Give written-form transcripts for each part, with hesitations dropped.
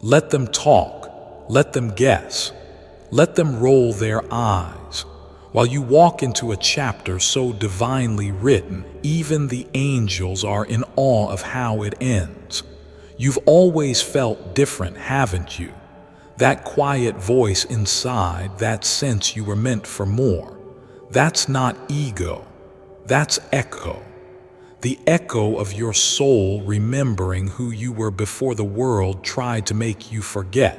Let them talk, let them guess, let them roll their eyes. While you walk into a chapter so divinely written, even the angels are in awe of how it ends. You've always felt different, haven't you? That quiet voice inside, that sense you were meant for more. That's not ego, that's echo. The echo of your soul remembering who you were before the world tried to make you forget.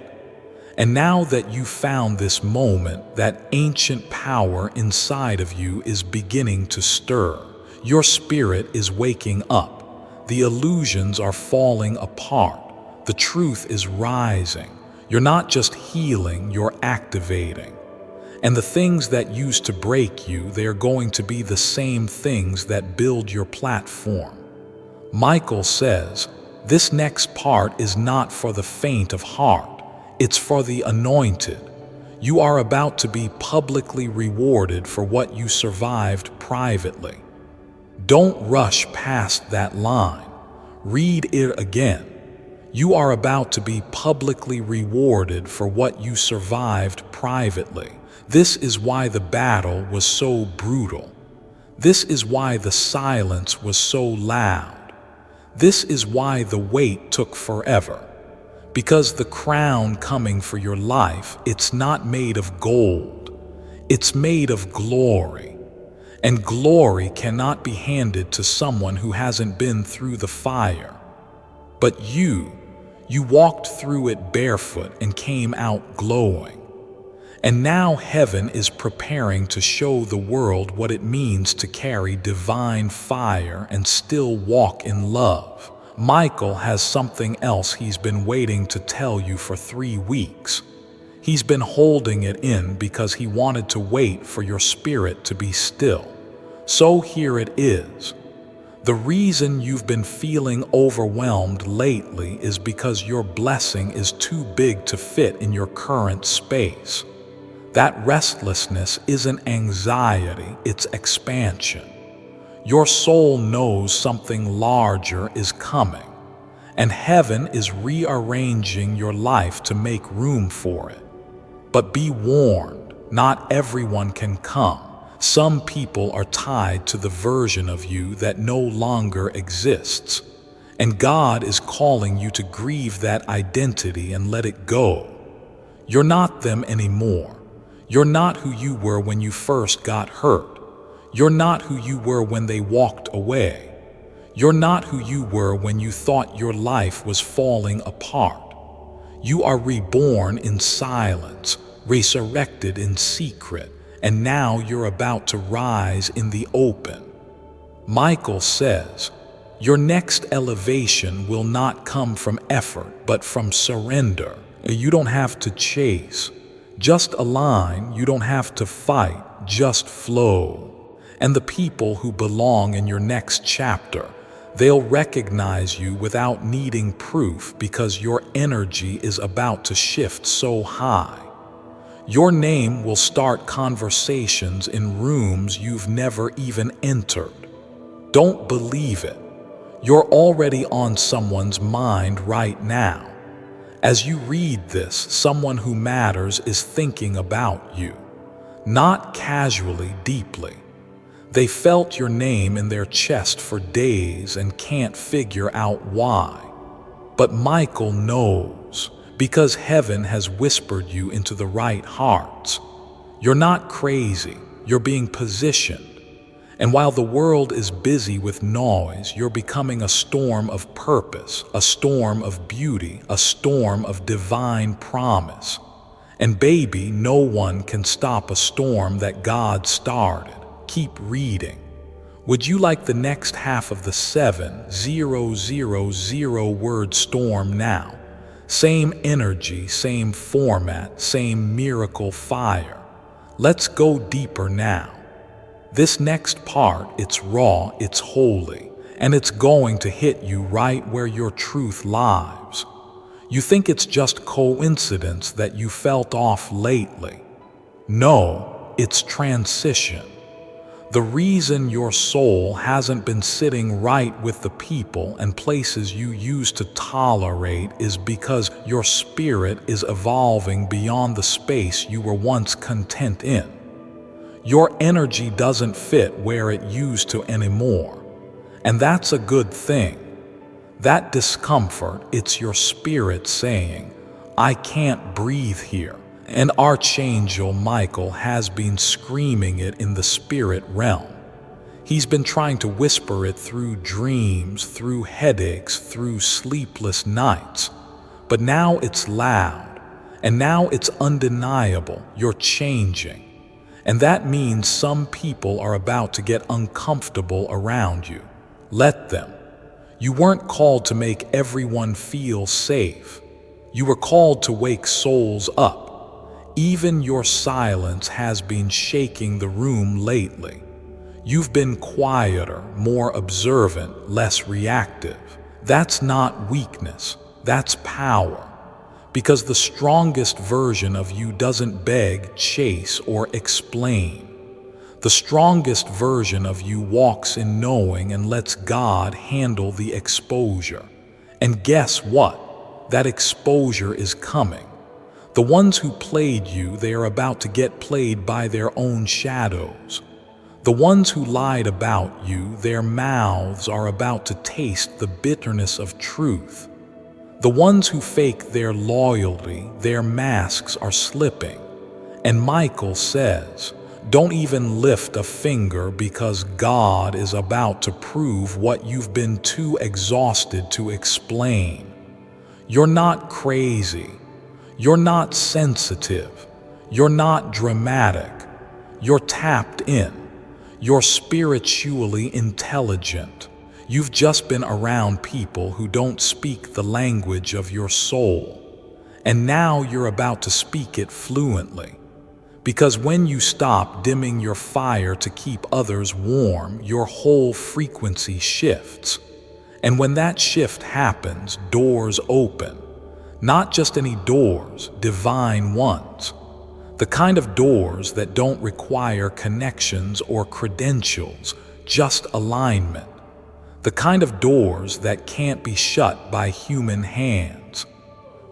And now that you found this moment, that ancient power inside of you is beginning to stir. Your spirit is waking up. The illusions are falling apart. The truth is rising. You're not just healing, you're activating. And the things that used to break you, they are going to be the same things that build your platform. Michael says, this next part is not for the faint of heart. It's for the anointed. You are about to be publicly rewarded for what you survived privately. Don't rush past that line. Read it again. You are about to be publicly rewarded for what you survived privately. This is why the battle was so brutal. This is why the silence was so loud. This is why the wait took forever. Because the crown coming for your life, it's not made of gold. It's made of glory. And glory cannot be handed to someone who hasn't been through the fire. But you walked through it barefoot and came out glowing. And now heaven is preparing to show the world what it means to carry divine fire and still walk in love. Michael has something else he's been waiting to tell you for 3 weeks. He's been holding it in because he wanted to wait for your spirit to be still. So here it is. The reason you've been feeling overwhelmed lately is because your blessing is too big to fit in your current space. That restlessness isn't anxiety, it's expansion. Your soul knows something larger is coming, and heaven is rearranging your life to make room for it. But be warned, not everyone can come. Some people are tied to the version of you that no longer exists, and God is calling you to grieve that identity and let it go. You're not them anymore. You're not who you were when you first got hurt. You're not who you were when they walked away. You're not who you were when you thought your life was falling apart. You are reborn in silence, resurrected in secret, and now you're about to rise in the open. Michael says, your next elevation will not come from effort, but from surrender. You don't have to chase, just align. You don't have to fight, just flow. And the people who belong in your next chapter, they'll recognize you without needing proof because your energy is about to shift so high. Your name will start conversations in rooms you've never even entered. Don't believe it. You're already on someone's mind right now. As you read this, someone who matters is thinking about you, not casually, deeply. They felt your name in their chest for days and can't figure out why. But Michael knows, because heaven has whispered you into the right hearts. You're not crazy, you're being positioned. And while the world is busy with noise, you're becoming a storm of purpose, a storm of beauty, a storm of divine promise. And baby, no one can stop a storm that God started. Keep reading. Would you like the next half of the 7,000 word storm now? Same energy, same format, same miracle fire. Let's go deeper now. This next part, it's raw, it's holy, and it's going to hit you right where your truth lies. You think it's just coincidence that you felt off lately. No, it's transition. The reason your soul hasn't been sitting right with the people and places you used to tolerate is because your spirit is evolving beyond the space you were once content in. Your energy doesn't fit where it used to anymore, and that's a good thing. That discomfort, it's your spirit saying, "I can't breathe here." And Archangel Michael has been screaming it in the spirit realm. He's been trying to whisper it through dreams, through headaches, through sleepless nights. But now it's loud, and now it's undeniable. You're changing. And that means some people are about to get uncomfortable around you. Let them. You weren't called to make everyone feel safe. You were called to wake souls up. Even your silence has been shaking the room lately. You've been quieter, more observant, less reactive. That's not weakness, that's power. Because the strongest version of you doesn't beg, chase, or explain. The strongest version of you walks in knowing and lets God handle the exposure. And guess what? That exposure is coming. The ones who played you, they are about to get played by their own shadows. The ones who lied about you, their mouths are about to taste the bitterness of truth. The ones who fake their loyalty, their masks are slipping. And Michael says, don't even lift a finger because God is about to prove what you've been too exhausted to explain. You're not crazy. You're not sensitive. You're not dramatic. You're tapped in. You're spiritually intelligent. You've just been around people who don't speak the language of your soul. And now you're about to speak it fluently. Because when you stop dimming your fire to keep others warm, your whole frequency shifts. And when that shift happens, doors open. Not just any doors, divine ones. The kind of doors that don't require connections or credentials, just alignment. The kind of doors that can't be shut by human hands.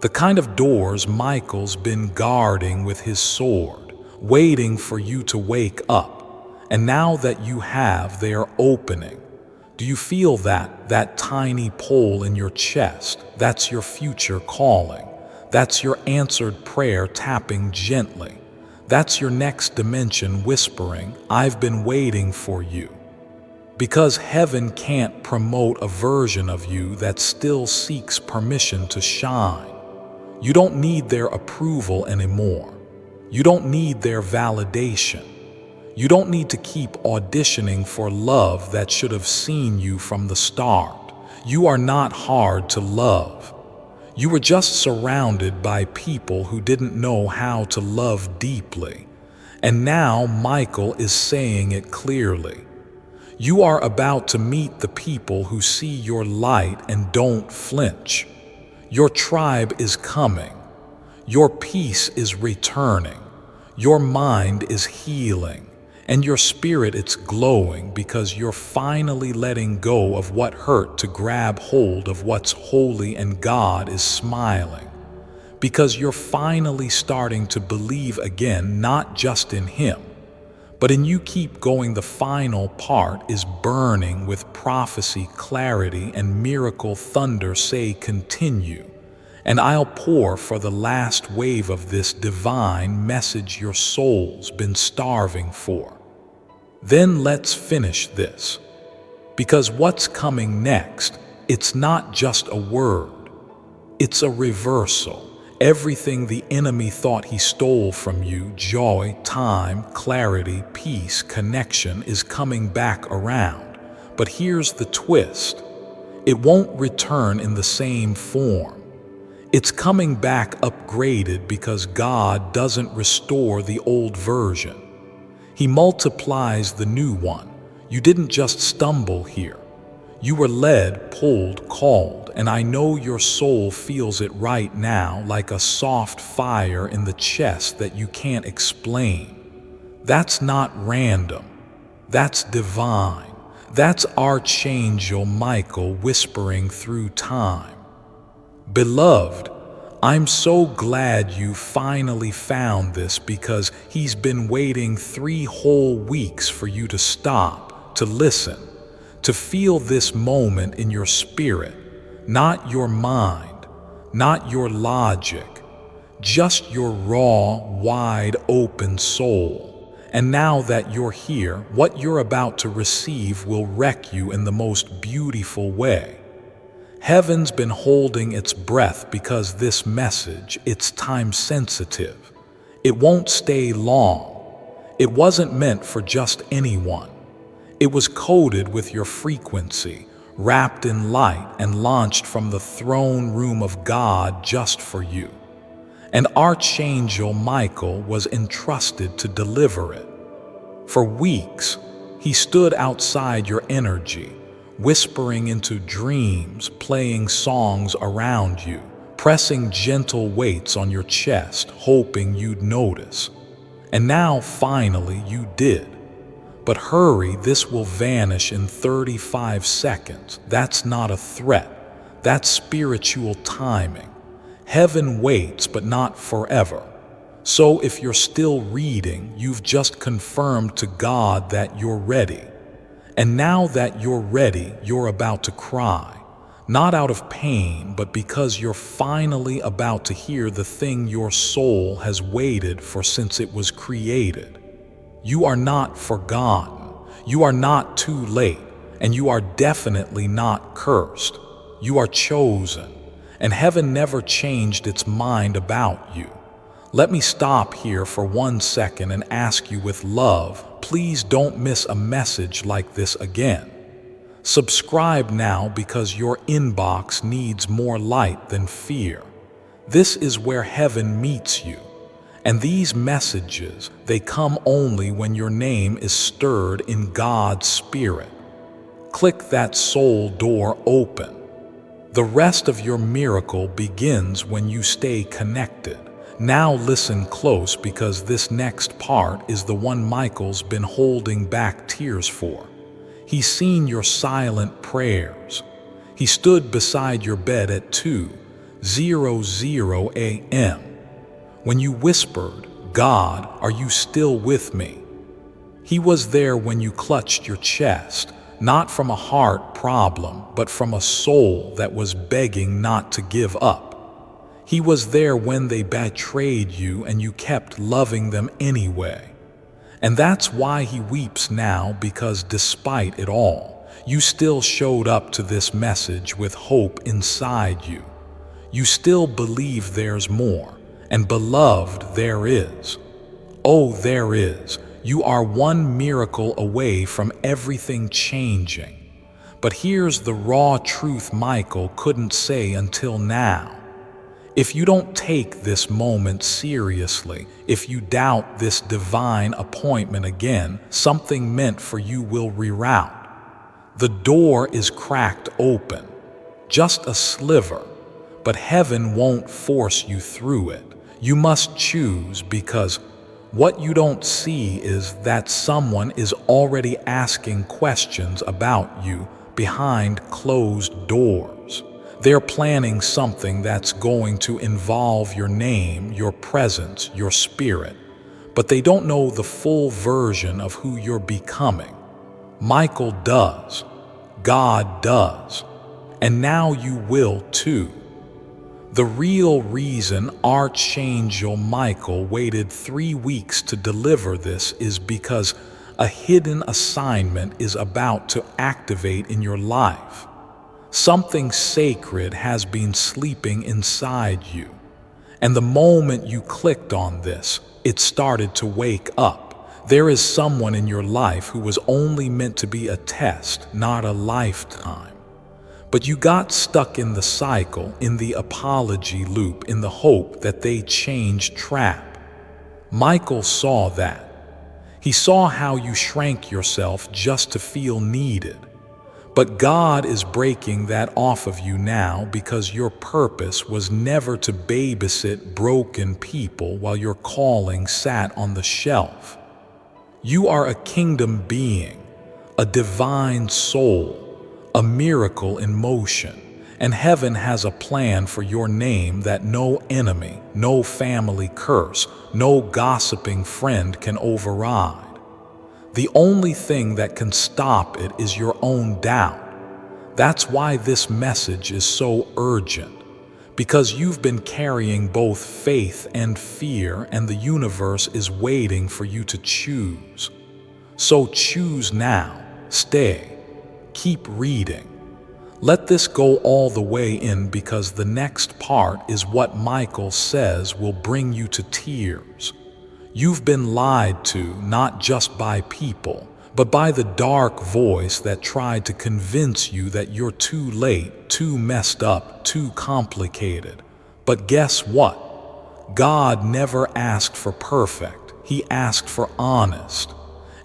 The kind of doors Michael's been guarding with his sword, waiting for you to wake up. And now that you have, they are opening. Do you feel that tiny pull in your chest? That's your future calling. That's your answered prayer tapping gently. That's your next dimension whispering, I've been waiting for you. Because heaven can't promote a version of you that still seeks permission to shine. You don't need their approval anymore. You don't need their validation. You don't need to keep auditioning for love that should have seen you from the start. You are not hard to love. You were just surrounded by people who didn't know how to love deeply. And now Michael is saying it clearly. You are about to meet the people who see your light and don't flinch. Your tribe is coming. Your peace is returning. Your mind is healing. And your spirit, it's glowing because you're finally letting go of what hurt to grab hold of what's holy, and God is smiling. Because you're finally starting to believe again, not just in Him, but in you. Keep going. The final part is burning with prophecy, clarity, and miracle thunder. Say, continue. And I'll pour for the last wave of this divine message your soul's been starving for. Then let's finish this. Because what's coming next, it's not just a word. It's a reversal. Everything the enemy thought he stole from you, joy, time, clarity, peace, connection, is coming back around. But here's the twist. It won't return in the same form. It's coming back upgraded because God doesn't restore the old version. He multiplies the new one. You didn't just stumble here. You were led, pulled, called, and I know your soul feels it right now, like a soft fire in the chest that you can't explain. That's not random. That's divine. That's Archangel Michael whispering through time. Beloved, I'm so glad you finally found this, because he's been waiting 3 whole weeks for you to stop, to listen, to feel this moment in your spirit, not your mind, not your logic, just your raw, wide open soul. And now that you're here, what you're about to receive will wreck you in the most beautiful way. Heaven's been holding its breath because this message, it's time sensitive. It won't stay long. It wasn't meant for just anyone. It was coded with your frequency, wrapped in light and launched from the throne room of God just for you. And Archangel Michael was entrusted to deliver it. For weeks, he stood outside your energy, whispering into dreams, playing songs around you, pressing gentle weights on your chest, hoping you'd notice. And now, finally, you did. But hurry, this will vanish in 35 seconds. That's not a threat. That's spiritual timing. Heaven waits, but not forever. So if you're still reading, you've just confirmed to God that you're ready. And now that you're ready, you're about to cry. Not out of pain, but because you're finally about to hear the thing your soul has waited for since it was created. You are not forgotten. You are not too late. And you are definitely not cursed. You are chosen. And heaven never changed its mind about you. Let me stop here for 1 second and ask you with love, please don't miss a message like this again. Subscribe now, because your inbox needs more light than fear. This is where heaven meets you. And these messages, they come only when your name is stirred in God's Spirit. Click that soul door open. The rest of your miracle begins when you stay connected. Now listen close, because this next part is the one Michael's been holding back tears for. He's seen your silent prayers. He stood beside your bed at 2:00 a.m. when you whispered, "God, are you still with me?" He was there when you clutched your chest, not from a heart problem, but from a soul that was begging not to give up. He was there when they betrayed you and you kept loving them anyway. And that's why he weeps now, because despite it all, you still showed up to this message with hope inside you. You still believe there's more, and beloved, there is. Oh, there is. You are one miracle away from everything changing. But here's the raw truth Michael couldn't say until now. If you don't take this moment seriously, if you doubt this divine appointment again, something meant for you will reroute. The door is cracked open, just a sliver, but heaven won't force you through it. You must choose, because what you don't see is that someone is already asking questions about you behind closed doors. They're planning something that's going to involve your name, your presence, your spirit, but they don't know the full version of who you're becoming. Michael does. God does. And now you will too. The real reason Archangel Michael waited 3 weeks to deliver this is because a hidden assignment is about to activate in your life. Something sacred has been sleeping inside you. And the moment you clicked on this, it started to wake up. There is someone in your life who was only meant to be a test, not a lifetime. But you got stuck in the cycle, in the apology loop, in the hope that they change trap. Michael saw that. He saw how you shrank yourself just to feel needed. But God is breaking that off of you now, because your purpose was never to babysit broken people while your calling sat on the shelf. You are a kingdom being, a divine soul, a miracle in motion. And heaven has a plan for your name that no enemy, no family curse, no gossiping friend can override. The only thing that can stop it is your own doubt. That's why this message is so urgent, because you've been carrying both faith and fear, and the universe is waiting for you to choose. So choose now, stay, keep reading. Let this go all the way in, because the next part is what Michael says will bring you to tears. You've been lied to, not just by people, but by the dark voice that tried to convince you that you're too late, too messed up, too complicated. But guess what? God never asked for perfect. He asked for honest.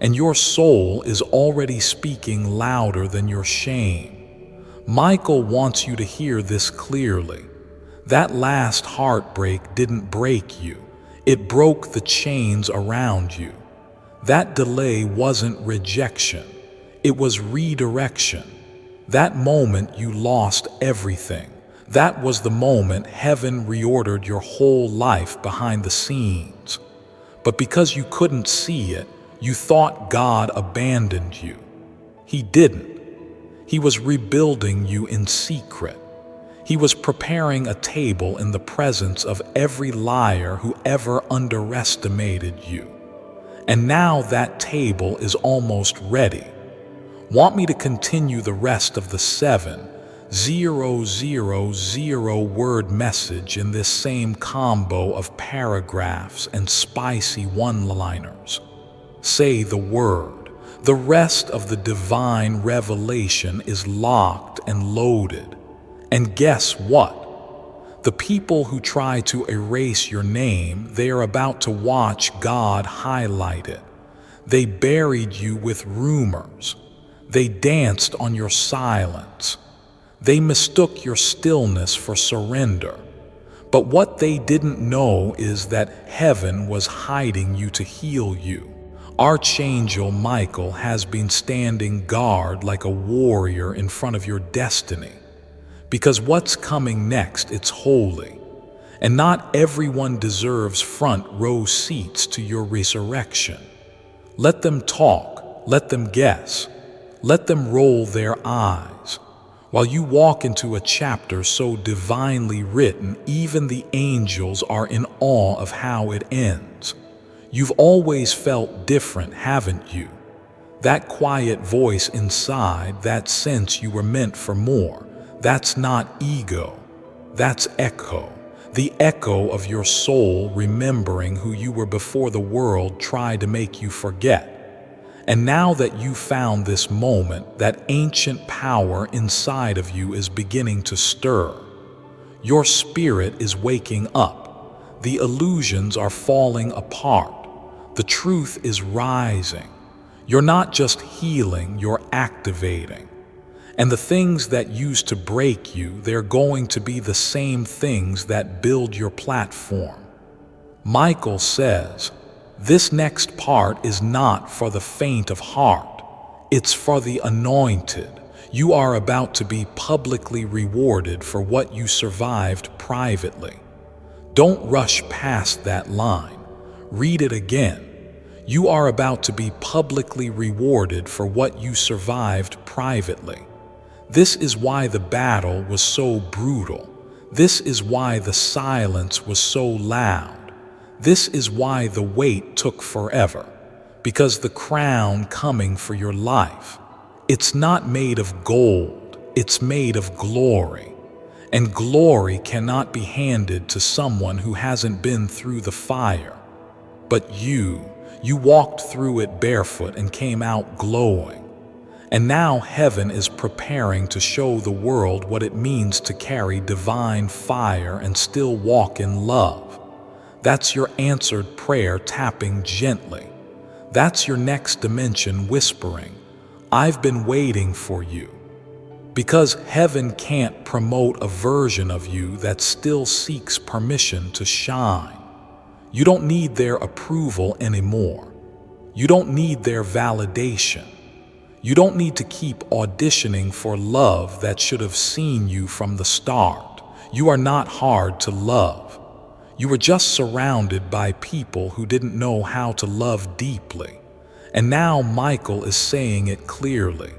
And your soul is already speaking louder than your shame. Michael wants you to hear this clearly. That last heartbreak didn't break you. It broke the chains around you. That delay wasn't rejection. It was redirection. That moment you lost everything. That was the moment heaven reordered your whole life behind the scenes. But because you couldn't see it, you thought God abandoned you. He didn't. He was rebuilding you in secret. He was preparing a table in the presence of every liar who ever underestimated you. And now that table is almost ready. Want me to continue the rest of the 7,000 word message in this same combo of paragraphs and spicy one-liners? Say the word. The rest of the divine revelation is locked and loaded. And guess what? The people who try to erase your name, they are about to watch God highlight it. They buried you with rumors. They danced on your silence. They mistook your stillness for surrender. But what they didn't know is that heaven was hiding you to heal you. Archangel Michael has been standing guard like a warrior in front of your destiny. Because what's coming next, it's holy. And not everyone deserves front row seats to your resurrection. Let them talk, let them guess, let them roll their eyes. While you walk into a chapter so divinely written, even the angels are in awe of how it ends. You've always felt different, haven't you? That quiet voice inside, that sense you were meant for more, that's not ego, that's echo. The echo of your soul remembering who you were before the world tried to make you forget. And now that you found this moment, that ancient power inside of you is beginning to stir. Your spirit is waking up. The illusions are falling apart. The truth is rising. You're not just healing, you're activating. And the things that used to break you, they're going to be the same things that build your platform. Michael says, this next part is not for the faint of heart. It's for the anointed. You are about to be publicly rewarded for what you survived privately. Don't rush past that line. Read it again. You are about to be publicly rewarded for what you survived privately. This is why the battle was so brutal. This is why the silence was so loud. This is why the wait took forever. Because the crown coming for your life, it's not made of gold, it's made of glory. And glory cannot be handed to someone who hasn't been through the fire. But you walked through it barefoot and came out glowing. And now heaven is preparing to show the world what it means to carry divine fire and still walk in love. That's your answered prayer tapping gently. That's your next dimension whispering, I've been waiting for you. Because heaven can't promote a version of you that still seeks permission to shine. You don't need their approval anymore. You don't need their validation. You don't need to keep auditioning for love that should have seen you from the start. You are not hard to love. You were just surrounded by people who didn't know how to love deeply. And now Michael is saying it clearly.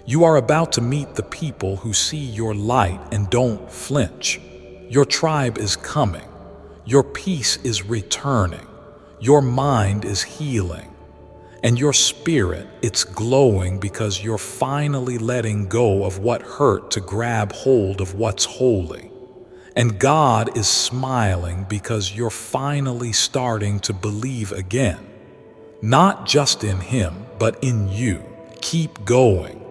You are about to meet the people who see your light and don't flinch. Your tribe is coming. Your peace is returning. Your mind is healing. And your spirit, it's glowing because you're finally letting go of what hurt to grab hold of what's holy. And God is smiling because you're finally starting to believe again. Not just in Him, but in you. Keep going.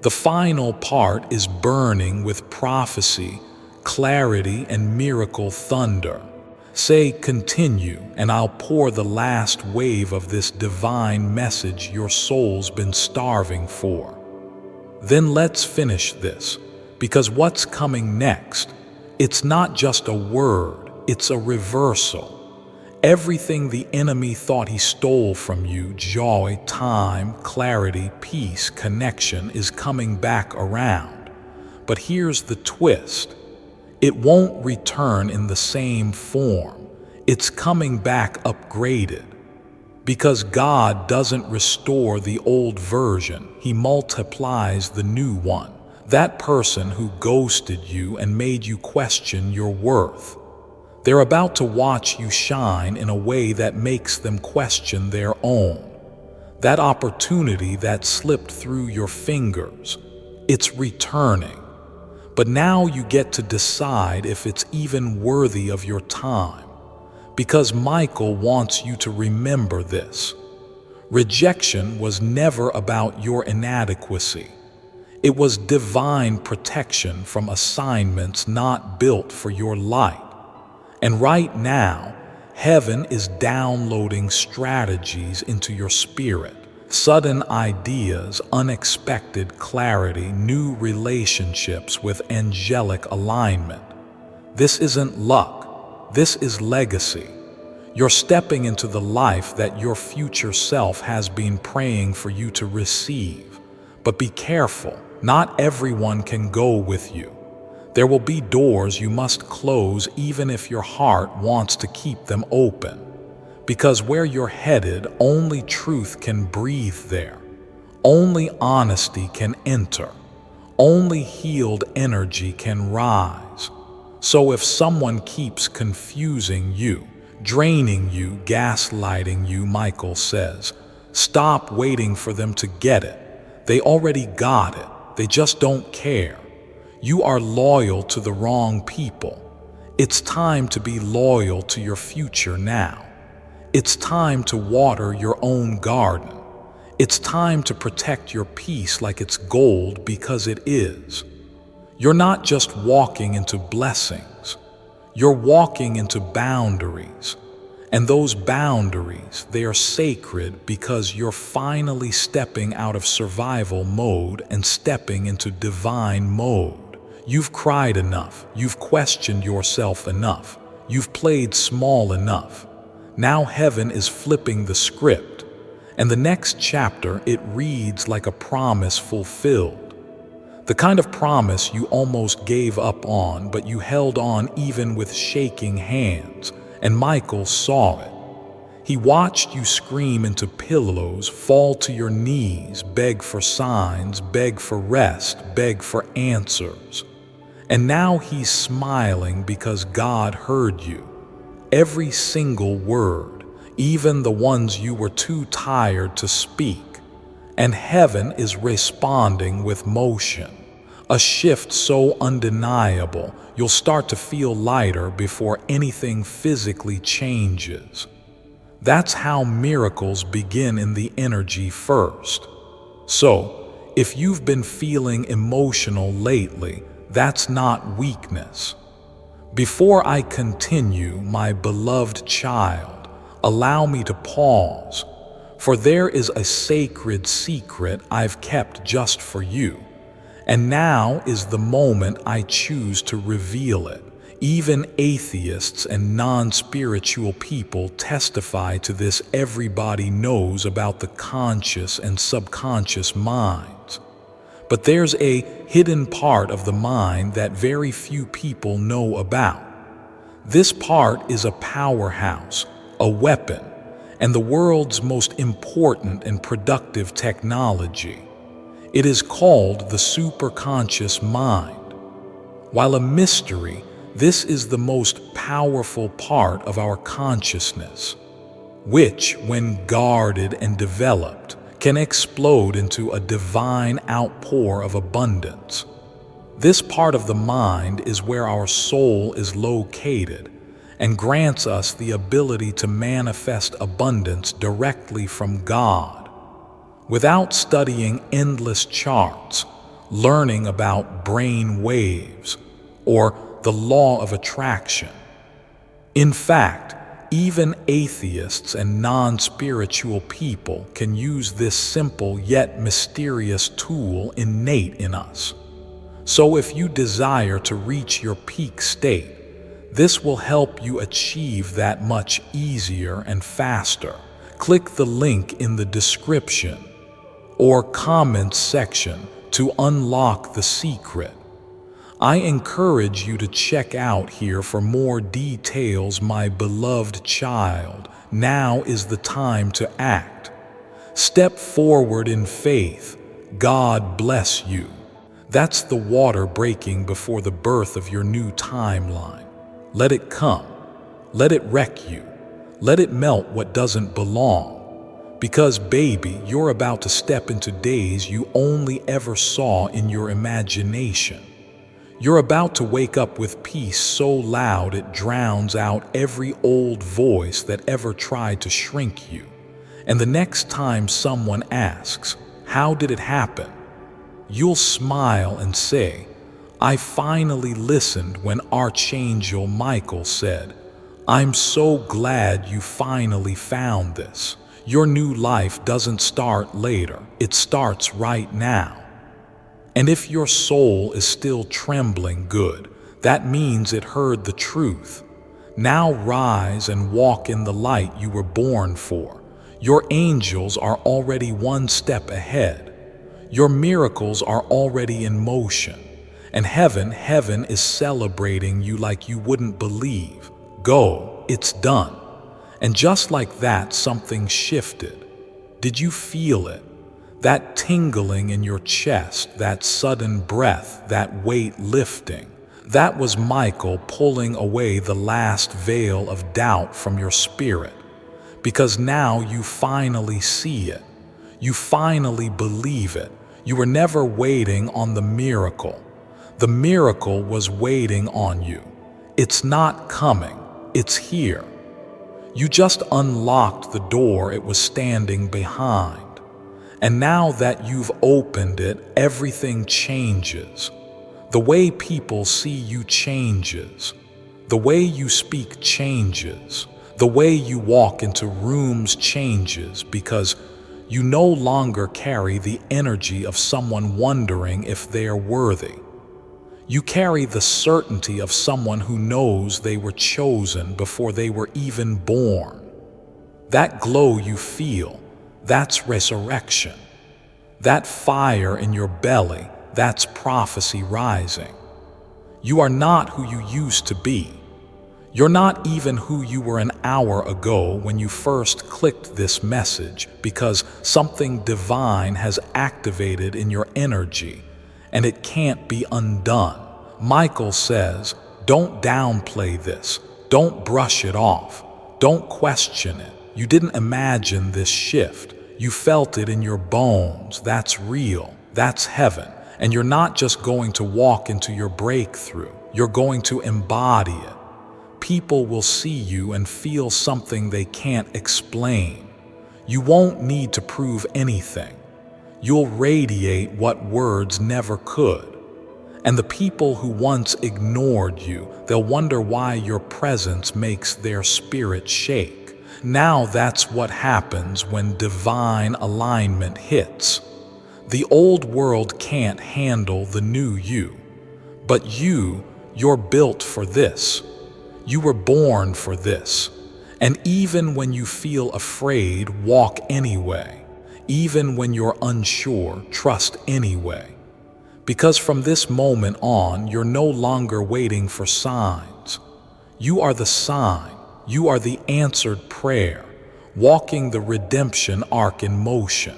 The final part is burning with prophecy, clarity, and miracle thunder. Say, continue, and I'll pour the last wave of this divine message your soul's been starving for. Then let's finish this, because what's coming next, it's not just a word, it's a reversal. Everything the enemy thought he stole from you, joy, time, clarity, peace, connection, is coming back around. But here's the twist. It won't return in the same form. It's coming back upgraded. Because God doesn't restore the old version, He multiplies the new one. That person who ghosted you and made you question your worth. They're about to watch you shine in a way that makes them question their own. That opportunity that slipped through your fingers, it's returning. But now you get to decide if it's even worthy of your time. Because Michael wants you to remember this. Rejection was never about your inadequacy. It was divine protection from assignments not built for your light. And right now, heaven is downloading strategies into your spirit. Sudden ideas, unexpected clarity, new relationships with angelic alignment. This isn't luck. This is legacy. You're stepping into the life that your future self has been praying for you to receive. But be careful. Not everyone can go with you. There will be doors you must close even if your heart wants to keep them open. Because where you're headed, only truth can breathe there. Only honesty can enter. Only healed energy can rise. So if someone keeps confusing you, draining you, gaslighting you, Michael says, stop waiting for them to get it. They already got it. They just don't care. You are loyal to the wrong people. It's time to be loyal to your future now. It's time to water your own garden. It's time to protect your peace like it's gold, because it is. You're not just walking into blessings. You're walking into boundaries. And those boundaries, they are sacred because you're finally stepping out of survival mode and stepping into divine mode. You've cried enough. You've questioned yourself enough. You've played small enough. Now heaven is flipping the script. And the next chapter, it reads like a promise fulfilled. The kind of promise you almost gave up on, but you held on even with shaking hands. And Michael saw it. He watched you scream into pillows, fall to your knees, beg for signs, beg for rest, beg for answers. And now He's smiling because God heard you. Every single word, even the ones you were too tired to speak. And heaven is responding with motion. A shift so undeniable, you'll start to feel lighter before anything physically changes. That's how miracles begin, in the energy first. So, if you've been feeling emotional lately, that's not weakness. Before I continue, my beloved child, allow me to pause, for there is a sacred secret I've kept just for you. And now is the moment I choose to reveal it, Even atheists and non-spiritual people testify to this. Everybody knows about the conscious and subconscious minds. But there's a hidden part of the mind that very few people know about. This part is a powerhouse, a weapon, and the world's most important and productive technology. It is called the superconscious mind. While a mystery, this is the most powerful part of our consciousness, which, when guarded and developed, can explode into a divine outpour of abundance. This part of the mind is where our soul is located and grants us the ability to manifest abundance directly from God, without studying endless charts, learning about brain waves, or the law of attraction. In fact, even atheists and non-spiritual people can use this simple yet mysterious tool innate in us. So if you desire to reach your peak state, this will help you achieve that much easier and faster. Click the link in the description or comments section to unlock the secret. I encourage you to check out here for more details, my beloved child. Now is the time to act. Step forward in faith. God bless you. That's the water breaking before the birth of your new timeline. Let it come. Let it wreck you. Let it melt what doesn't belong. Because, baby, you're about to step into days you only ever saw in your imagination. You're about to wake up with peace so loud it drowns out every old voice that ever tried to shrink you. And the next time someone asks, "How did it happen?" you'll smile and say, "I finally listened when Archangel Michael said, 'I'm so glad you finally found this.' Your new life doesn't start later, it starts right now." And if your soul is still trembling, good, that means it heard the truth. Now rise and walk in the light you were born for. Your angels are already one step ahead. Your miracles are already in motion. And heaven is celebrating you like you wouldn't believe. Go, it's done. And just like that, something shifted. Did you feel it? That tingling in your chest, that sudden breath, that weight lifting. That was Michael pulling away the last veil of doubt from your spirit. Because now you finally see it. You finally believe it. You were never waiting on the miracle. The miracle was waiting on you. It's not coming. It's here. You just unlocked the door it was standing behind. And now that you've opened it, everything changes. The way people see you changes. The way you speak changes. The way you walk into rooms changes, because you no longer carry the energy of someone wondering if they're worthy. You carry the certainty of someone who knows they were chosen before they were even born. That glow you feel, that's resurrection. That fire in your belly, that's prophecy rising. You are not who you used to be. You're not even who you were an hour ago when you first clicked this message, because something divine has activated in your energy, and it can't be undone. Michael says, don't downplay this. Don't brush it off. Don't question it. You didn't imagine this shift. You felt it in your bones. That's real. That's heaven. And you're not just going to walk into your breakthrough. You're going to embody it. People will see you and feel something they can't explain. You won't need to prove anything. You'll radiate what words never could. And the people who once ignored you, they'll wonder why your presence makes their spirit shake. Now that's what happens when divine alignment hits. The old world can't handle the new you, but you You're built for this. You were born for this. And even when you feel afraid, walk anyway. Even when you're unsure, trust anyway. Because from this moment on, you're no longer waiting for signs. You are the sign. You are the answered prayer, walking the redemption arc in motion.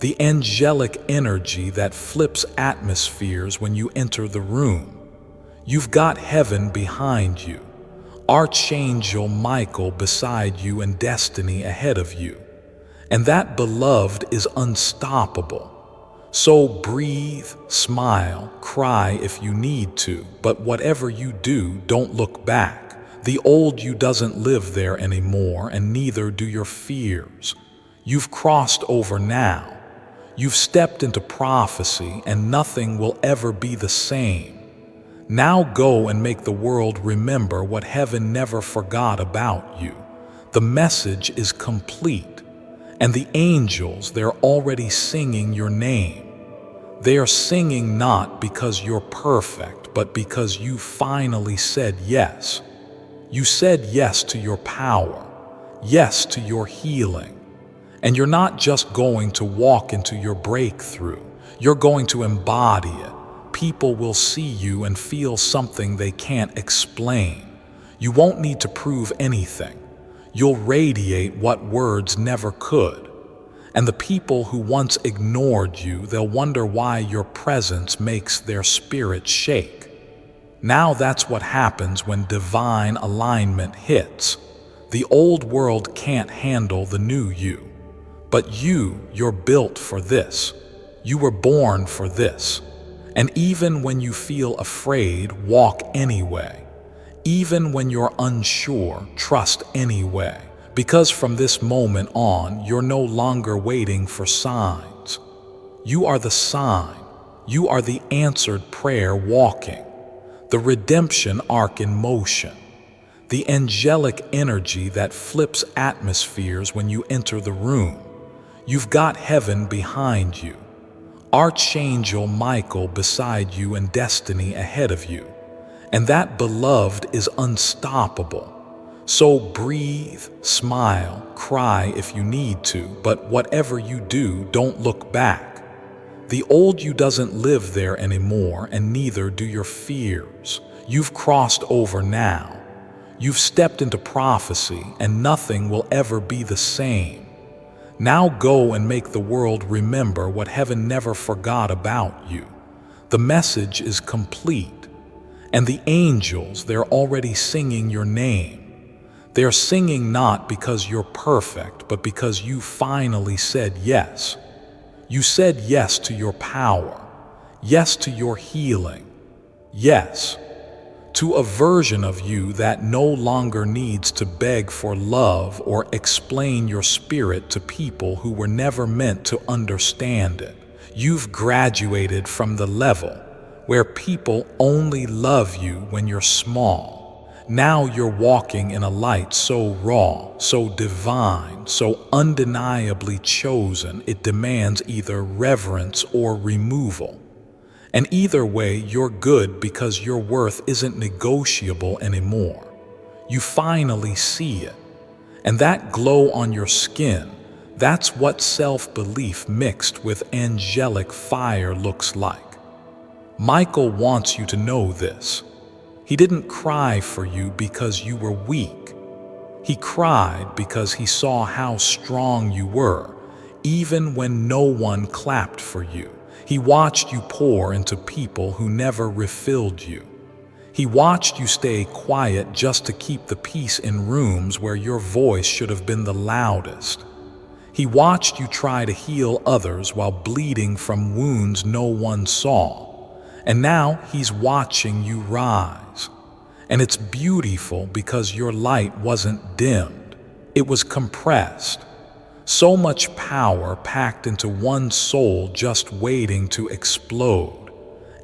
The angelic energy that flips atmospheres when you enter the room. You've got heaven behind you, Archangel Michael beside you, and destiny ahead of you. And that beloved is unstoppable. So breathe, smile, cry if you need to, but whatever you do, don't look back. The old you doesn't live there anymore, and neither do your fears. You've crossed over now. You've stepped into prophecy, and nothing will ever be the same. Now go and make the world remember what heaven never forgot about you. The message is complete, and the angels, they're already singing your name. They are singing not because you're perfect, but because you finally said yes. You said yes to your power, yes to your healing. And you're not just going to walk into your breakthrough, you're going to embody it. People will see you and feel something they can't explain. You won't need to prove anything. You'll radiate what words never could. And the people who once ignored you, they'll wonder why your presence makes their spirit shake. Now that's what happens when divine alignment hits. The old world can't handle the new you. But you're built for this. You were born for this. And even when you feel afraid, walk anyway. Even when you're unsure, trust anyway. Because from this moment on, you're no longer waiting for signs. You are the sign. You are the answered prayer walking. The redemption arc in motion. The angelic energy that flips atmospheres when you enter the room. You've got heaven behind you, Archangel Michael beside you, and destiny ahead of you. And that beloved is unstoppable. So breathe, smile, cry if you need to, but whatever you do, don't look back. The old you doesn't live there anymore, and neither do your fears. You've crossed over now. You've stepped into prophecy, and nothing will ever be the same. Now go and make the world remember what heaven never forgot about you. The message is complete, and the angels, they're already singing your name. They're singing not because you're perfect, but because you finally said yes. You said yes to your power, yes to your healing, yes to a version of you that no longer needs to beg for love or explain your spirit to people who were never meant to understand it. You've graduated from the level where people only love you when you're small. Now you're walking in a light so raw, so divine, so undeniably chosen, it demands either reverence or removal. And either way, you're good because your worth isn't negotiable anymore. You finally see it. And that glow on your skin, that's what self-belief mixed with angelic fire looks like. Michael wants you to know this. He didn't cry for you because you were weak. He cried because he saw how strong you were, even when no one clapped for you. He watched you pour into people who never refilled you. He watched you stay quiet just to keep the peace in rooms where your voice should have been the loudest. He watched you try to heal others while bleeding from wounds no one saw. And now he's watching you rise. And it's beautiful because your light wasn't dimmed. It was compressed. So much power packed into one soul just waiting to explode.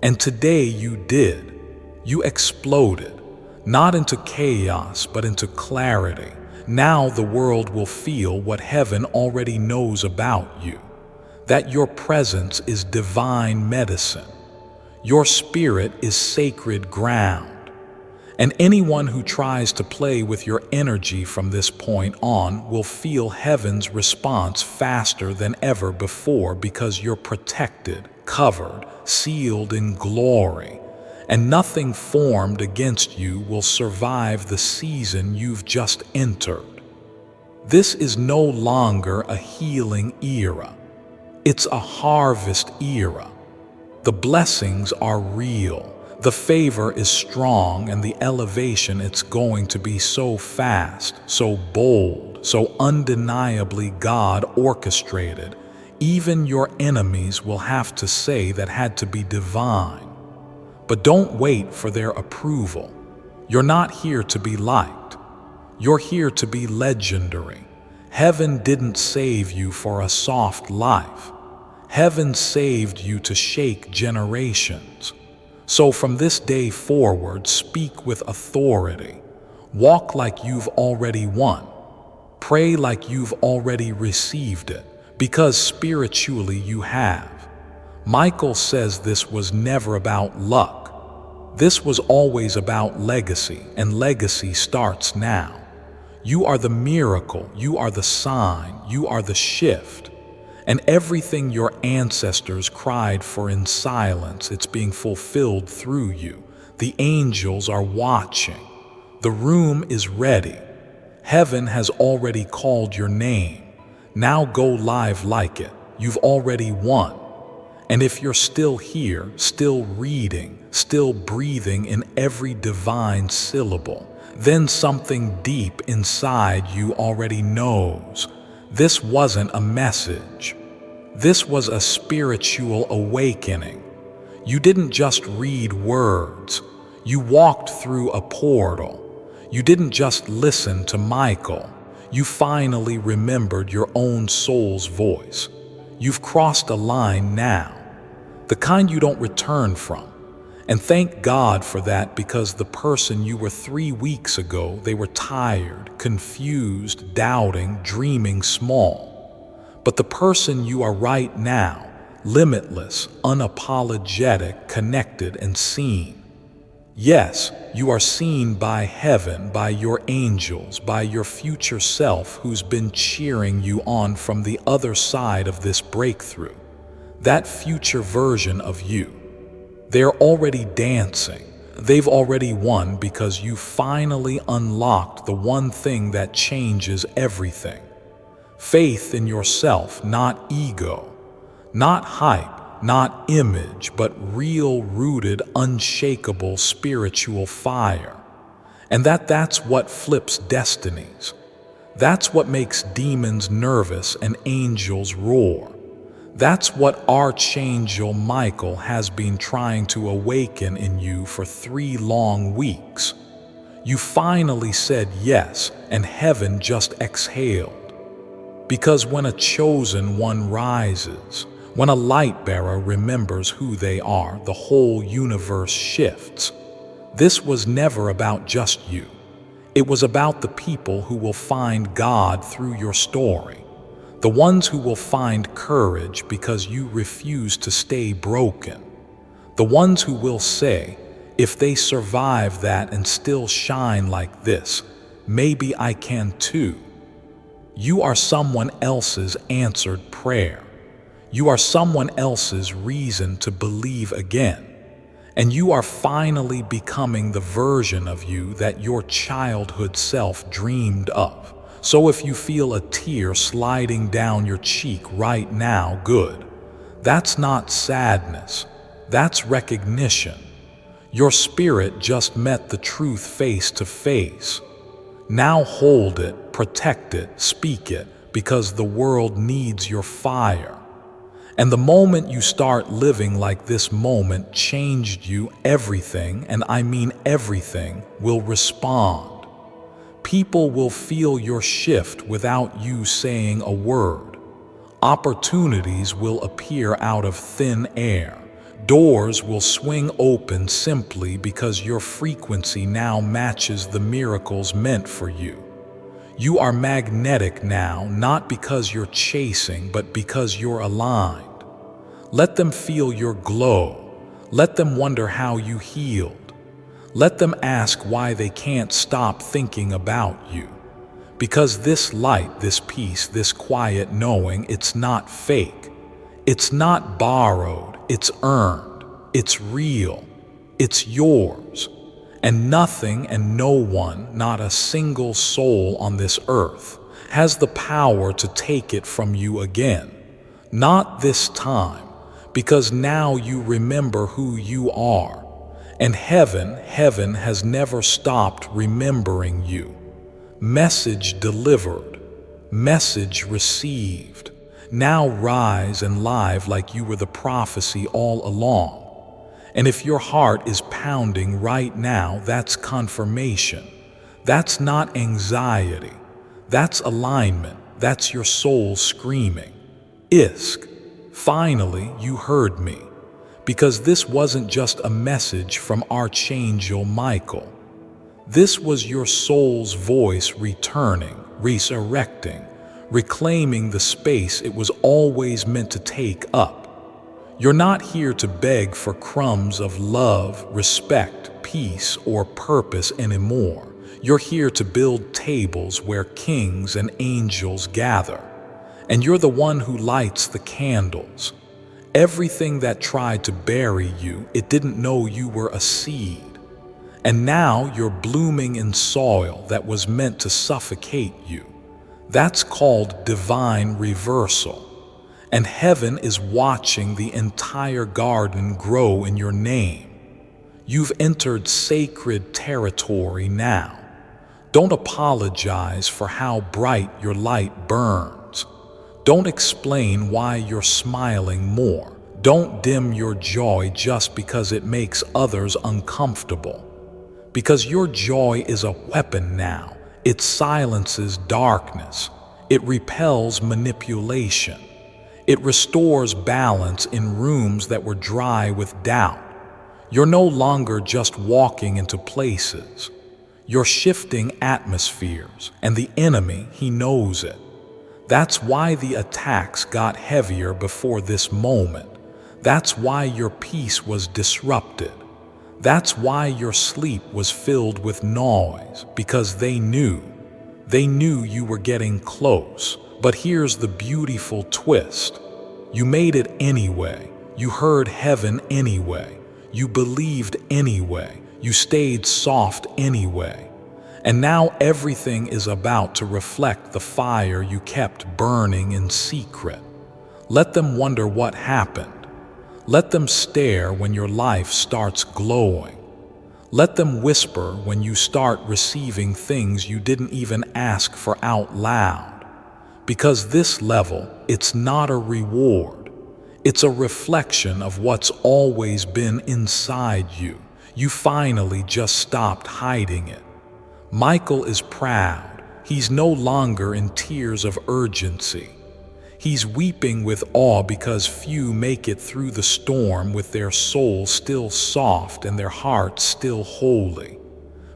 And today you did. You exploded, not into chaos, but into clarity. Now the world will feel what heaven already knows about you, that your presence is divine medicine. Your spirit is sacred ground. And anyone who tries to play with your energy from this point on will feel heaven's response faster than ever before, because you're protected, covered, sealed in glory, and nothing formed against you will survive the season you've just entered. This is no longer a healing era. It's a harvest era. The blessings are real. The favor is strong, and the elevation, it's going to be so fast, so bold, so undeniably God orchestrated. Even your enemies will have to say that had to be divine. But don't wait for their approval. You're not here to be liked. You're here to be legendary. Heaven didn't save you for a soft life. Heaven saved you to shake generations. So from this day forward, speak with authority. Walk like you've already won. Pray like you've already received it, because spiritually you have. Michael says this was never about luck. This was always about legacy, and legacy starts now. You are the miracle, you are the sign, you are the shift. And everything your ancestors cried for in silence, it's being fulfilled through you. The angels are watching. The room is ready. Heaven has already called your name. Now go live like it. You've already won. And if you're still here, still reading, still breathing in every divine syllable, then something deep inside you already knows. This wasn't a message. This was a spiritual awakening. You didn't just read words. You walked through a portal. You didn't just listen to Michael. You finally remembered your own soul's voice. You've crossed a line now, the kind you don't return from. And thank God for that, because the person you were 3 weeks ago, they were tired, confused, doubting, dreaming small. But the person you are right now, limitless, unapologetic, connected, and seen. Yes, you are seen by heaven, by your angels, by your future self who's been cheering you on from the other side of this breakthrough. That future version of you. They're already dancing. They've already won, because you finally unlocked the one thing that changes everything. Faith in yourself, not ego, not hype, not image, but real, rooted, unshakable spiritual fire. And that's what flips destinies. That's what makes demons nervous and angels roar. That's what Archangel Michael has been trying to awaken in you for 3 long weeks. You finally said yes, and heaven just exhaled. Because when a chosen one rises, when a light bearer remembers who they are, the whole universe shifts. This was never about just you. It was about the people who will find God through your story. The ones who will find courage because you refuse to stay broken. The ones who will say, if they survive that and still shine like this, maybe I can too. You are someone else's answered prayer. You are someone else's reason to believe again. And you are finally becoming the version of you that your childhood self dreamed of. So if you feel a tear sliding down your cheek right now, good. That's not sadness. That's recognition. Your spirit just met the truth face to face. Now hold it, protect it, speak it, because the world needs your fire. And the moment you start living like this moment changed you, everything, and I mean everything, will respond. People will feel your shift without you saying a word. Opportunities will appear out of thin air. Doors will swing open simply because your frequency now matches the miracles meant for you. You are magnetic now, not because you're chasing, but because you're aligned. Let them feel your glow. Let them wonder how you healed. Let them ask why they can't stop thinking about you. Because this light, this peace, this quiet knowing, it's not fake. It's not borrowed, it's earned, it's real, it's yours. And nothing and no one, not a single soul on this earth, has the power to take it from you again. Not this time, because now you remember who you are. And heaven has never stopped remembering you. Message delivered, message received. Now rise and live like you were the prophecy all along. And if your heart is pounding right now, that's confirmation. That's not anxiety. That's alignment. That's your soul screaming. Isk, finally you heard me. Because this wasn't just a message from Archangel Michael. This was your soul's voice returning, resurrecting, reclaiming the space it was always meant to take up. You're not here to beg for crumbs of love, respect, peace, or purpose anymore. You're here to build tables where kings and angels gather. And you're the one who lights the candles. Everything that tried to bury you, it didn't know you were a seed. And now you're blooming in soil that was meant to suffocate you. That's called divine reversal. And heaven is watching the entire garden grow in your name. You've entered sacred territory now. Don't apologize for how bright your light burns. Don't explain why you're smiling more. Don't dim your joy just because it makes others uncomfortable. Because your joy is a weapon now. It silences darkness. It repels manipulation. It restores balance in rooms that were dry with doubt. You're no longer just walking into places. You're shifting atmospheres, and the enemy, he knows it. That's why the attacks got heavier before this moment. That's why your peace was disrupted. That's why your sleep was filled with noise, because they knew you were getting close. But here's the beautiful twist. You made it anyway. You heard heaven anyway. You believed anyway. You stayed soft anyway. And now everything is about to reflect the fire you kept burning in secret. Let them wonder what happened. Let them stare when your life starts glowing. Let them whisper when you start receiving things you didn't even ask for out loud. Because this level, it's not a reward. It's a reflection of what's always been inside you. You finally just stopped hiding it. Michael is proud. He's no longer in tears of urgency. He's weeping with awe because few make it through the storm with their soul still soft and their hearts still holy.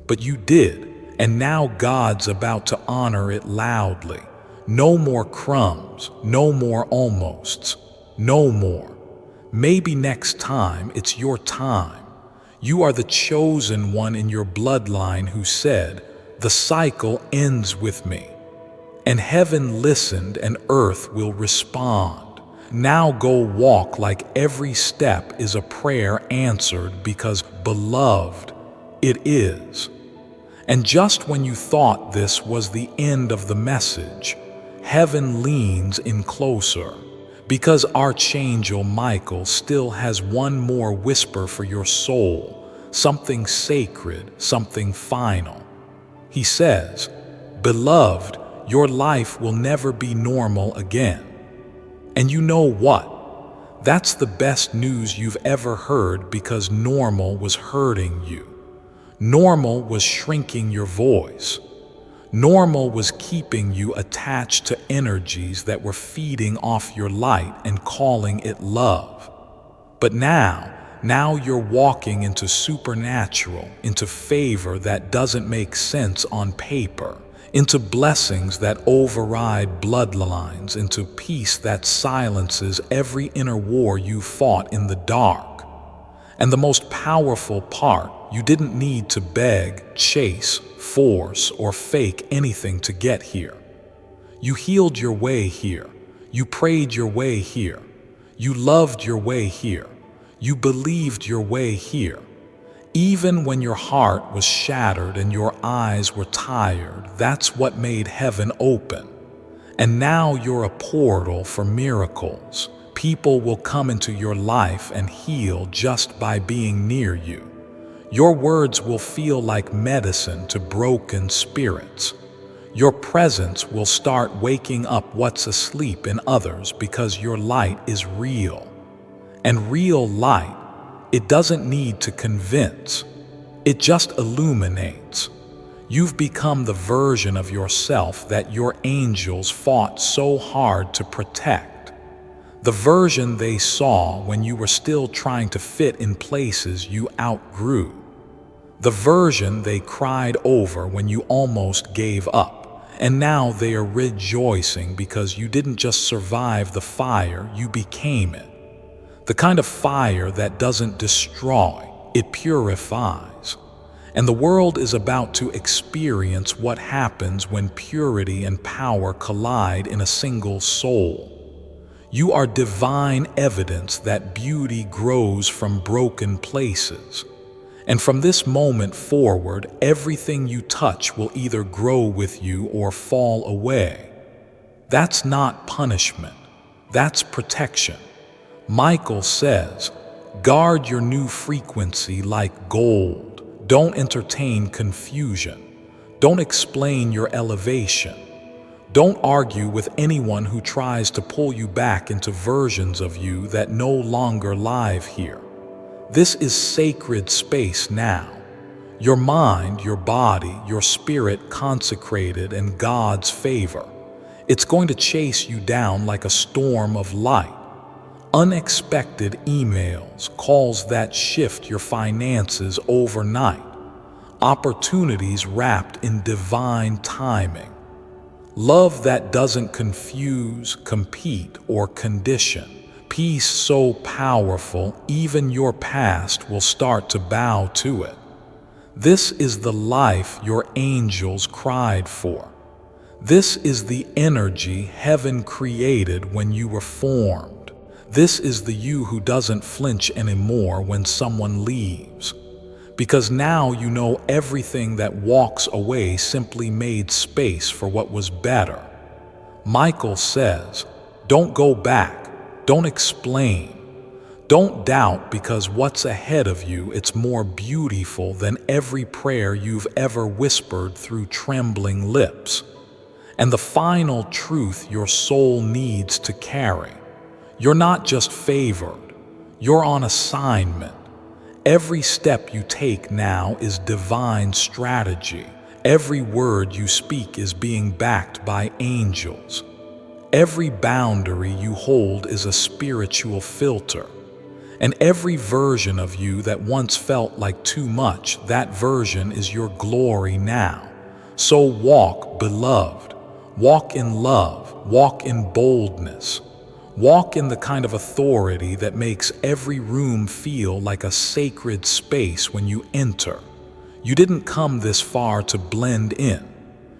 But you did, and now God's about to honor it loudly. No more crumbs, no more almosts, no more. Maybe next time it's your time. You are the chosen one in your bloodline who said, "The cycle ends with me." And heaven listened and earth will respond. Now go walk like every step is a prayer answered because, beloved, it is. And just when you thought this was the end of the message, heaven leans in closer, because Archangel Michael still has one more whisper for your soul, something sacred, something final. He says, "Beloved, your life will never be normal again." And you know what? That's the best news you've ever heard, because normal was hurting you. Normal was shrinking your voice. Normal was keeping you attached to energies that were feeding off your light and calling it love. But now you're walking into supernatural, into favor that doesn't make sense on paper, into blessings that override bloodlines, into peace that silences every inner war you fought in the dark. And the most powerful part, you didn't need to beg, chase, force, or fake anything to get here. You healed your way here. You prayed your way here. You loved your way here. You believed your way here. Even when your heart was shattered and your eyes were tired, that's what made heaven open. And now you're a portal for miracles. People will come into your life and heal just by being near you. Your words will feel like medicine to broken spirits. Your presence will start waking up what's asleep in others because your light is real. And real light, it doesn't need to convince. It just illuminates. You've become the version of yourself that your angels fought so hard to protect. The version they saw when you were still trying to fit in places you outgrew. The version they cried over when you almost gave up. And now they are rejoicing because you didn't just survive the fire, you became it. The kind of fire that doesn't destroy, it purifies. And the world is about to experience what happens when purity and power collide in a single soul. You are divine evidence that beauty grows from broken places. And from this moment forward, everything you touch will either grow with you or fall away. That's not punishment. That's protection. Michael says, guard your new frequency like gold. Don't entertain confusion. Don't explain your elevation. Don't argue with anyone who tries to pull you back into versions of you that no longer live here. This is sacred space now. Your mind, your body, your spirit consecrated in God's favor. It's going to chase you down like a storm of light. Unexpected emails, calls that shift your finances overnight. Opportunities wrapped in divine timing. Love that doesn't confuse, compete, or condition. Peace so powerful, even your past will start to bow to it. This is the life your angels cried for. This is the energy heaven created when you were formed. This is the you who doesn't flinch anymore when someone leaves. Because now you know everything that walks away simply made space for what was better. Michael says, don't go back. Don't explain. Don't doubt, because what's ahead of you, it's more beautiful than every prayer you've ever whispered through trembling lips. And the final truth your soul needs to carry. You're not just favored. You're on assignment. Every step you take now is divine strategy. Every word you speak is being backed by angels. Every boundary you hold is a spiritual filter. And every version of you that once felt like too much, that version is your glory now. So walk, beloved. Walk in love. Walk in boldness. Walk in the kind of authority that makes every room feel like a sacred space when you enter. You didn't come this far to blend in.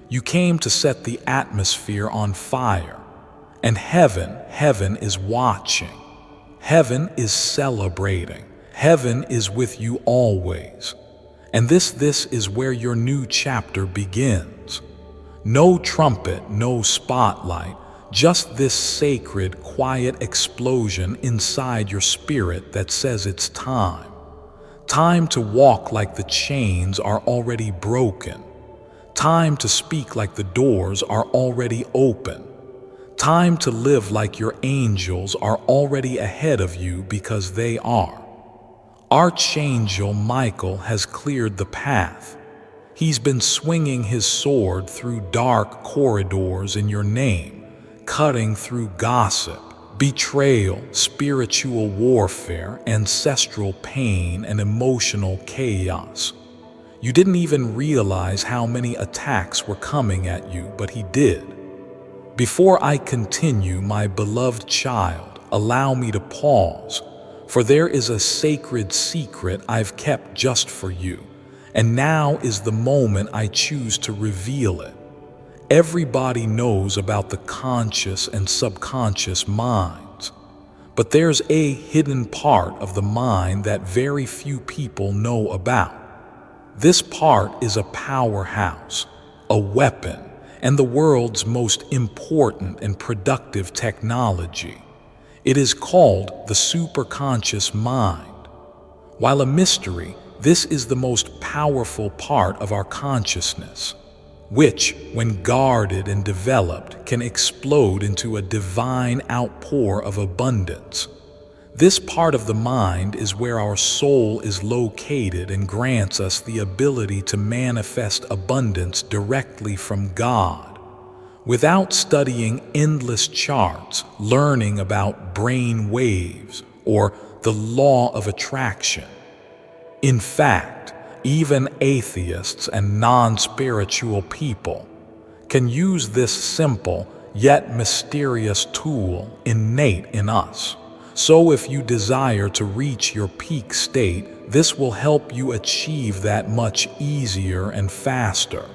You came to set the atmosphere on fire. And heaven is watching. Heaven is celebrating. Heaven is with you always. And this is where your new chapter begins. No trumpet, no spotlight, just this sacred, quiet explosion inside your spirit that says it's time. Time to walk like the chains are already broken. Time to speak like the doors are already open. Time to live like your angels are already ahead of you, because they are. Archangel Michael has cleared the path. He's been swinging his sword through dark corridors in your name, cutting through gossip, betrayal, spiritual warfare, ancestral pain, and emotional chaos. You didn't even realize how many attacks were coming at you, but he did. Before I continue, my beloved child, allow me to pause, for there is a sacred secret I've kept just for you, and now is the moment I choose to reveal it. Everybody knows about the conscious and subconscious minds, but there's a hidden part of the mind that very few people know about. This part is a powerhouse, a weapon, and the world's most important and productive technology. It is called the superconscious mind. While a mystery, this is the most powerful part of our consciousness, which, when guarded and developed, can explode into a divine outpour of abundance. This part of the mind is where our soul is located and grants us the ability to manifest abundance directly from God. Without studying endless charts, learning about brain waves, or the law of attraction. In fact, even atheists and non-spiritual people can use this simple yet mysterious tool innate in us. So if you desire to reach your peak state, this will help you achieve that much easier and faster.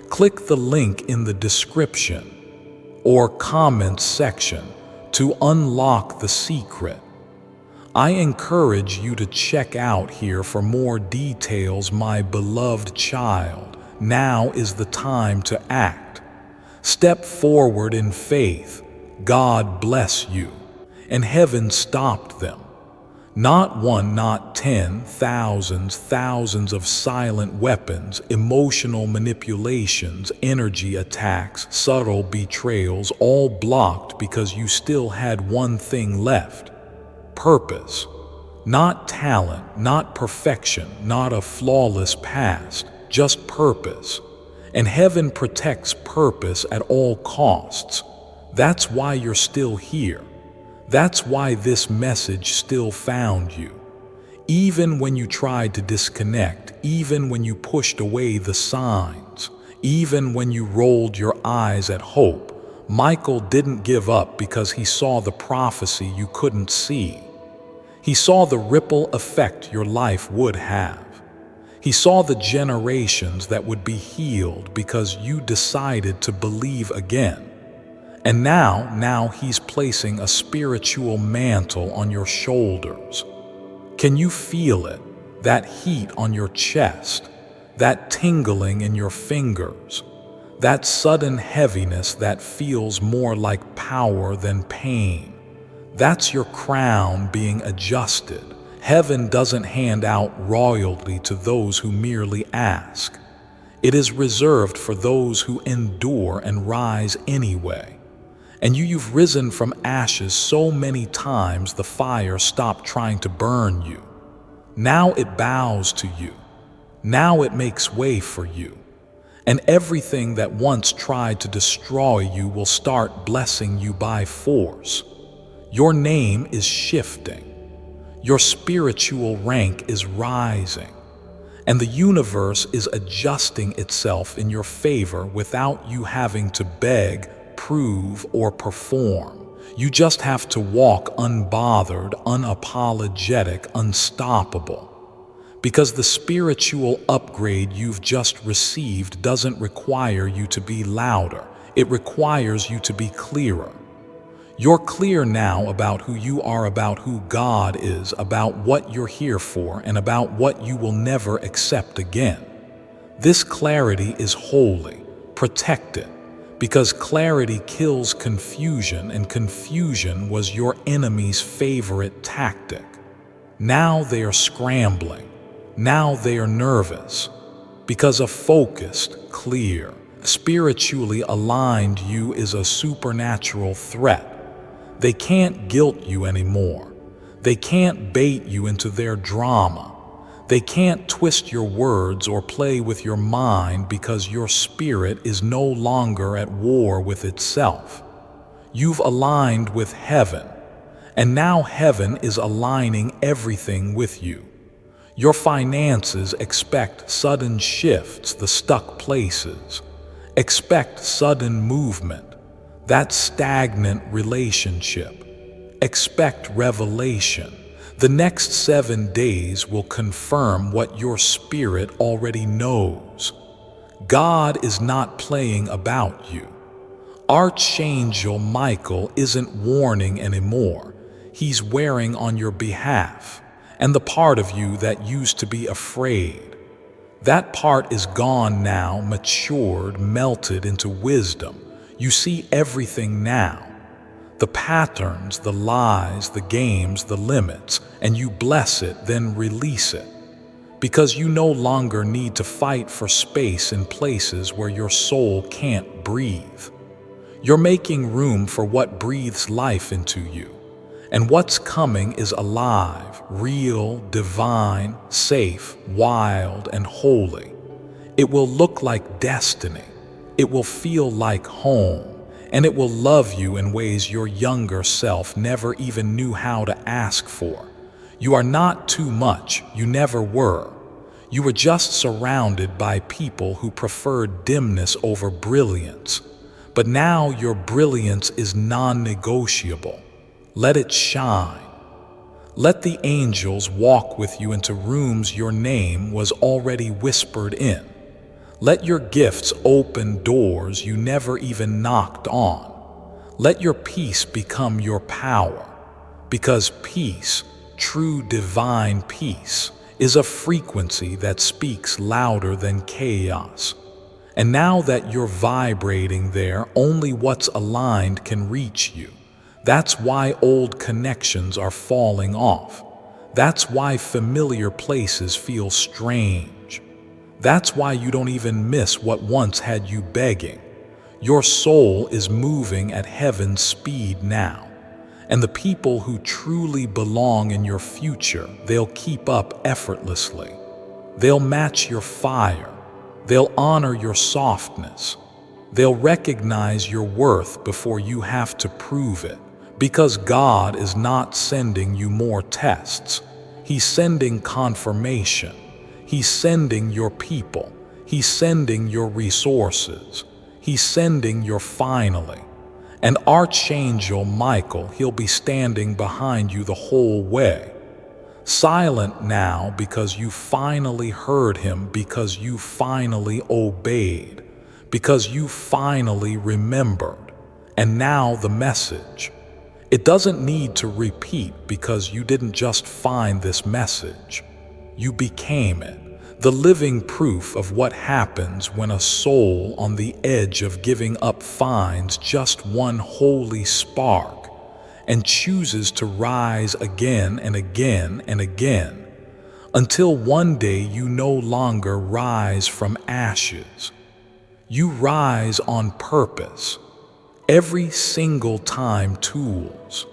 Click the link in the description or comments section to unlock the secret. I encourage you to check out here for more details, my beloved child. Now is the time to act. Step forward in faith. God bless you. And heaven stopped them. Not one, not 10, thousands of silent weapons, emotional manipulations, energy attacks, subtle betrayals, all blocked because you still had one thing left: purpose. Not talent, not perfection, not a flawless past, just purpose. And heaven protects purpose at all costs. That's why you're still here. That's why this message still found you. Even when you tried to disconnect, even when you pushed away the signs, even when you rolled your eyes at hope, Michael didn't give up because he saw the prophecy you couldn't see. He saw the ripple effect your life would have. He saw the generations that would be healed because you decided to believe again. And now he's placing a spiritual mantle on your shoulders. Can you feel it? That heat on your chest, that tingling in your fingers, that sudden heaviness that feels more like power than pain. That's your crown being adjusted. Heaven doesn't hand out royalty to those who merely ask. It is reserved for those who endure and rise anyway. And you've risen from ashes so many times the fire stopped trying to burn you. Now it bows to you. Now it makes way for you. And everything that once tried to destroy you will start blessing you by force. Your name is shifting. Your spiritual rank is rising. And the universe is adjusting itself in your favor without you having to beg, prove, or perform. You just have to walk unbothered, unapologetic, unstoppable. Because the spiritual upgrade you've just received doesn't require you to be louder. It requires you to be clearer. You're clear now about who you are, about who God is, about what you're here for, and about what you will never accept again. This clarity is holy. Protect it. Because clarity kills confusion, and confusion was your enemy's favorite tactic. Now they are scrambling. Now they are nervous. Because a focused, clear, spiritually aligned you is a supernatural threat. They can't guilt you anymore. They can't bait you into their drama. They can't twist your words or play with your mind because your spirit is no longer at war with itself. You've aligned with heaven, and now heaven is aligning everything with you. Your finances expect sudden shifts, the stuck places. Expect sudden movement, that stagnant relationship. Expect revelation. The next 7 days will confirm what your spirit already knows. God is not playing about you. Archangel Michael isn't warning anymore. He's wearing on your behalf, and the part of you that used to be afraid. That part is gone now, matured, melted into wisdom. You see everything now. The patterns, the lies, the games, the limits, and you bless it, then release it. Because you no longer need to fight for space in places where your soul can't breathe. You're making room for what breathes life into you. And what's coming is alive, real, divine, safe, wild, and holy. It will look like destiny. It will feel like home. And it will love you in ways your younger self never even knew how to ask for. You are not too much. You never were. You were just surrounded by people who preferred dimness over brilliance. But now your brilliance is non-negotiable. Let it shine. Let the angels walk with you into rooms your name was already whispered in. Let your gifts open doors you never even knocked on. Let your peace become your power. Because peace, true divine peace, is a frequency that speaks louder than chaos. And now that you're vibrating there, only what's aligned can reach you. That's why old connections are falling off. That's why familiar places feel strange. That's why you don't even miss what once had you begging. Your soul is moving at heaven's speed now. And the people who truly belong in your future, they'll keep up effortlessly. They'll match your fire. They'll honor your softness. They'll recognize your worth before you have to prove it. Because God is not sending you more tests. He's sending confirmation. He's sending your people. He's sending your resources. He's sending your finally. And Archangel Michael, he'll be standing behind you the whole way. Silent now because you finally heard him, because you finally obeyed, because you finally remembered. And now the message. It doesn't need to repeat because you didn't just find this message. You became it. The living proof of what happens when a soul on the edge of giving up finds just one holy spark and chooses to rise again and again and again, until one day you no longer rise from ashes. You rise on purpose. Every single time tools,